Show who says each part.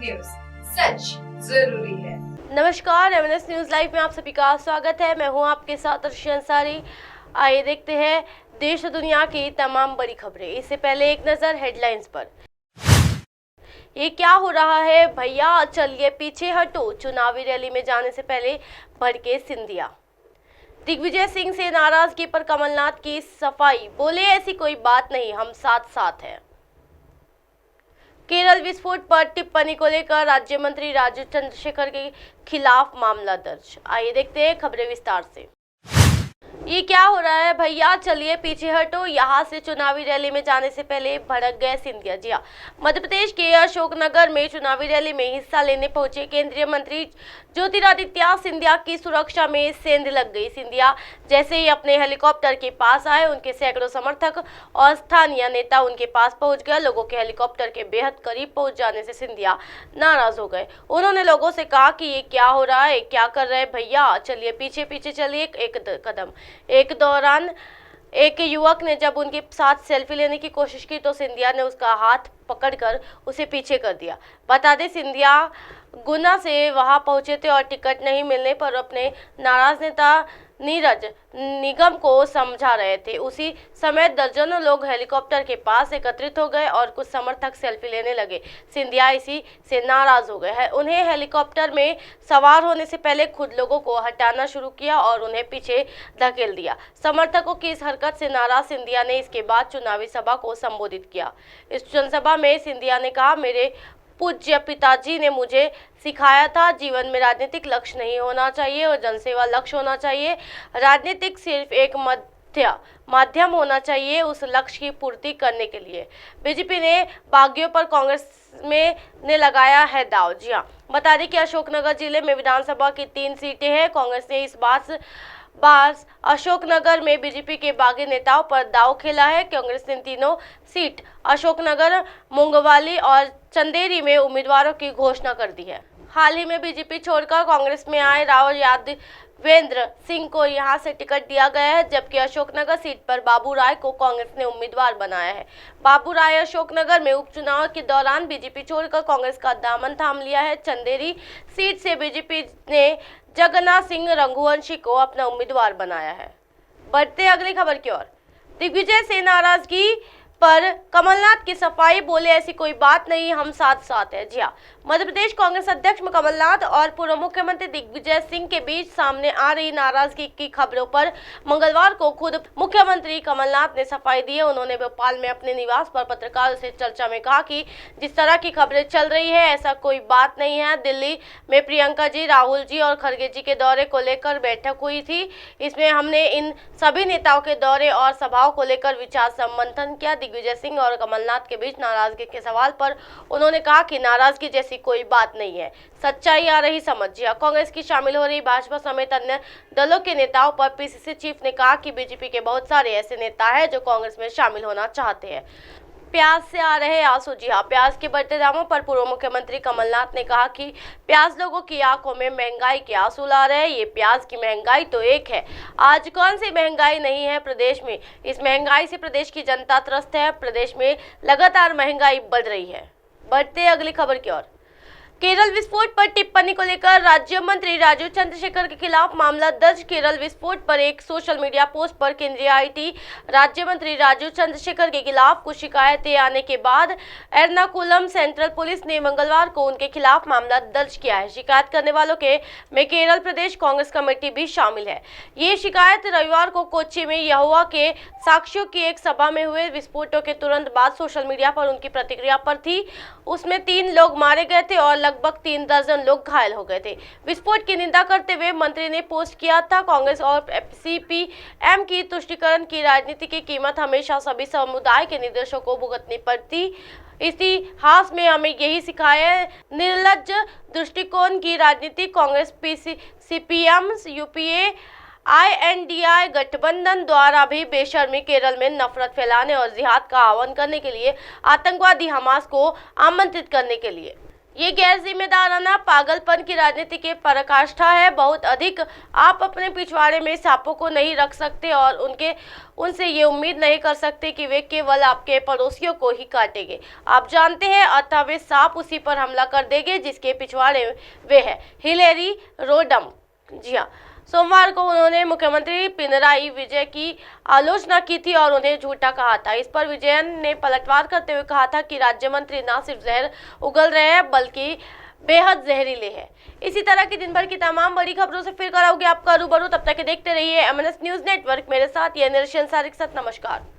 Speaker 1: News, सच जरूरी है।
Speaker 2: नमस्कार, एमएनएस न्यूज लाइव में आप सभी का स्वागत है। मैं हूं आपके साथ अर्शी अंसारी। आइए देखते हैं देश और दुनिया की तमाम बड़ी खबरें। इससे पहले एक नजर हेडलाइंस पर। ये क्या हो रहा है भैया, चलिए पीछे हटो। चुनावी रैली में जाने से पहले भड़के सिंधिया। दिग्विजय सिंह से नाराजगी पर कमलनाथ की सफाई, बोले ऐसी कोई बात नहीं, हम साथ साथ हैं। केरल विस्फोट पर टिप्पणी को लेकर राज्य मंत्री राजीव चंद्रशेखर के खिलाफ मामला दर्ज। आइए देखते हैं खबरें विस्तार से। ये क्या हो रहा है भैया, चलिए पीछे हटो। यहाँ से चुनावी रैली में जाने से पहले भड़क गए सिंधिया। जी हाँ, मध्य प्रदेश के अशोकनगर में चुनावी रैली में हिस्सा लेने पहुंचे केंद्रीय मंत्री ज्योतिरादित्य सिंधिया की सुरक्षा में सेंध लग गई। सिंधिया जैसे ही अपने हेलीकॉप्टर के पास आए, उनके सैकड़ों समर्थक और स्थानीय नेता उनके पास पहुंच गए। लोगों के हेलीकॉप्टर के बेहद करीब पहुंच जाने से सिंधिया नाराज हो गए। उन्होंने लोगों से कहा कि ये क्या हो रहा है, क्या कर रहे हैं भैया, चलिए पीछे पीछे चलिए एक कदम। एक दौरान एक युवक ने जब उनके साथ सेल्फी लेने की कोशिश की तो सिंधिया ने उसका हाथ पकड़कर उसे पीछे कर दिया। बता दें, सिंधिया गुना से वहां पहुंचे थे और टिकट नहीं मिलने पर अपने नाराज नेता नीरज निगम को समझा रहे थे। उसी समय दर्जनों लोग हेलीकॉप्टर के पास एकत्रित हो गए और कुछ समर्थक सेल्फी लेने लगे। सिंधिया इसी से नाराज हो गए हैं। उन्हें हेलीकॉप्टर में सवार होने से पहले खुद लोगों को हटाना शुरू किया और उन्हें पीछे धकेल दिया। समर्थकों की इस हरकत से नाराज सिंधिया ने इसके बाद चुनावी सभा को संबोधित किया। इस जनसभा में सिंधिया ने कहा, मेरे पूज्य पिताजी ने मुझे सिखाया था, जीवन में राजनीतिक लक्ष्य नहीं होना चाहिए और जनसेवा लक्ष्य होना चाहिए। राजनीतिक सिर्फ एक माध्यम होना चाहिए उस लक्ष्य की पूर्ति करने के लिए। बीजेपी ने बागियों पर कांग्रेस में ने लगाया है दाव। जी हाँ, बता दें कि अशोकनगर जिले में विधानसभा की 3 सीटें हैं। कांग्रेस ने इस बार अशोकनगर में बीजेपी के बागी नेताओं पर दाव खेला है। कांग्रेस ने तीनों सीट अशोकनगर, मुंगवाली और चंदेरी में उम्मीदवारों की घोषणा कर दी है। हाल ही में बीजेपी छोड़कर कांग्रेस में आए राव यादवेंद्र सिंह को यहां से टिकट दिया गया है, जबकि अशोकनगर सीट पर बाबू राय को कांग्रेस ने उम्मीदवार बनाया है। बाबू राय अशोकनगर में उपचुनाव के दौरान बीजेपी छोड़कर कांग्रेस का दामन थाम लिया है। चंदेरी सीट से बीजेपी ने जगन्नाथ सिंह रघुवंशी को अपना उम्मीदवार बनाया है। बढ़ते अगली खबर की ओर। दिग्विजय से नाराजगी पर कमलनाथ की सफाई, बोले ऐसी कोई बात नहीं, हम साथ साथ हैं। जी हाँ, मध्य प्रदेश कांग्रेस अध्यक्ष कमलनाथ और पूर्व मुख्यमंत्री दिग्विजय सिंह के बीच सामने आ रही नाराजगी की खबरों पर मंगलवार को खुद मुख्यमंत्री कमलनाथ ने सफाई दी है। उन्होंने भोपाल में अपने निवास पर पत्रकारों से चर्चा में कहा कि जिस तरह की खबरें चल रही है ऐसा कोई बात नहीं है। दिल्ली में प्रियंका जी, राहुल जी और खड़गे जी के दौरे को लेकर बैठक हुई थी। इसमें हमने इन सभी नेताओं के दौरे और सभाओं को लेकर विचार संमंथन किया। दिग्विजय सिंह और कमलनाथ के बीच नाराजगी के सवाल पर उन्होंने कहा कि नाराजगी जैसी कोई बात नहीं है, सच्चाई आ रही समझ। कांग्रेस की शामिल हो रही भाजपा समेत अन्य दलों के नेताओं पर पीसीसी चीफ ने कहा कि बीजेपी के बहुत सारे ऐसे नेता हैं जो कांग्रेस में शामिल होना चाहते हैं। प्याज से आ रहे आंसू। जी हाँ, प्याज के बढ़ते दामों पर पूर्व मुख्यमंत्री कमलनाथ ने कहा कि प्याज लोगों की आंखों में महंगाई के आंसू ला रहे हैं। ये प्याज की महंगाई तो एक है, आज कौन सी महंगाई नहीं है प्रदेश में। इस महंगाई से प्रदेश की जनता त्रस्त है। प्रदेश में लगातार महंगाई बढ़ रही है। बढ़ते अगली खबर की ओर। केरल विस्फोट पर टिप्पणी को लेकर राज्य मंत्री राजीव चंद्रशेखर के खिलाफ मामला दर्ज। केरल विस्फोट पर एक सोशल मीडिया पोस्ट पर केंद्रीय आईटी राज्य मंत्री राजीव चंद्रशेखर के खिलाफ कुछ शिकायतें आने के बाद एर्नाकुलम सेंट्रल पुलिस ने मंगलवार को उनके खिलाफ मामला दर्ज किया है। शिकायत करने वालों के में केरल प्रदेश कांग्रेस कमेटी भी शामिल है। ये शिकायत रविवार को कोच्चि में यहोवा के साक्ष्यों की एक सभा में हुए विस्फोटों के तुरंत बाद सोशल मीडिया पर उनकी प्रतिक्रिया पर थी। उसमें 3 लोग मारे गए थे और लगभग 3 दर्जन लोग घायल हो गए थे। विस्फोट की निंदा करते हुए मंत्री ने पोस्ट किया था, कांग्रेस और सीपीएम की तुष्टीकरण की राजनीति की कीमत हमेशा सभी समुदाय के निर्देशों को भुगतनी पड़ती। इतिहास में हमें यही सिखाया है। निर्लज्ज दृष्टिकोण की राजनीति कांग्रेस, सीपीएम, यूपीए, INDI गठबंधन द्वारा भी बेशर्मी केरल में नफरत फैलाने और जिहाद का आह्वान करने के लिए आतंकवादी हमास को आमंत्रित करने के लिए ये गैर जिम्मेदाराना पागलपन की राजनीति की पराकाष्ठा है। बहुत अधिक आप अपने पिछवाड़े में सांपों को नहीं रख सकते और उनसे ये उम्मीद नहीं कर सकते कि वे केवल आपके पड़ोसियों को ही काटेंगे। आप जानते हैं, अतः वे सांप उसी पर हमला कर देंगे जिसके पिछवाड़े वे है। Hillary Rodham. जी हाँ, सोमवार को उन्होंने मुख्यमंत्री पिनराई विजय की आलोचना की थी और उन्हें झूठा कहा था। इस पर विजयन ने पलटवार करते हुए कहा था कि राज्य मंत्री न सिर्फ जहर उगल रहे हैं बल्कि बेहद जहरीले हैं। इसी तरह की दिन भर की तमाम बड़ी खबरों से फिर कराओगे आपका रूबरू। तब तक देखते रहिए MNS न्यूज नेटवर्क। मेरे साथ ये निरशन सारिक साथ। नमस्कार।